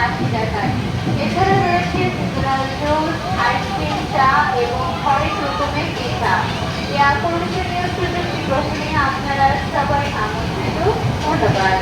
80 টাকায়। এছাড়া রয়েছে সিজনাল জুস, আইসক্রিম, চা এবং হরেক রকমের পিঠা। এই আকর্ষণীয় সুযোগটি গ্রহণে আপনারা সবাই আমন্ত্রিত। ধন্যবাদ।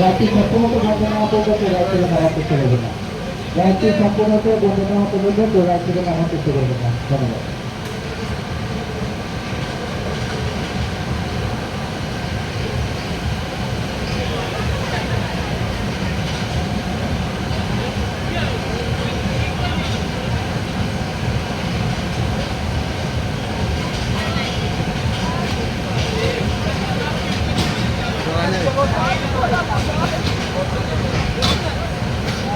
রাত্রি সম্পূর্ণত বন্ধ নেওয়া পর্যন্ত রাত থেকে নামার চেষ্টা করবে না। রাত্রি সম্পূর্ণত বন্ধ নেওয়া পর্যন্ত রাত থেকে নামার চেষ্টা করবে না। ধন্যবাদ।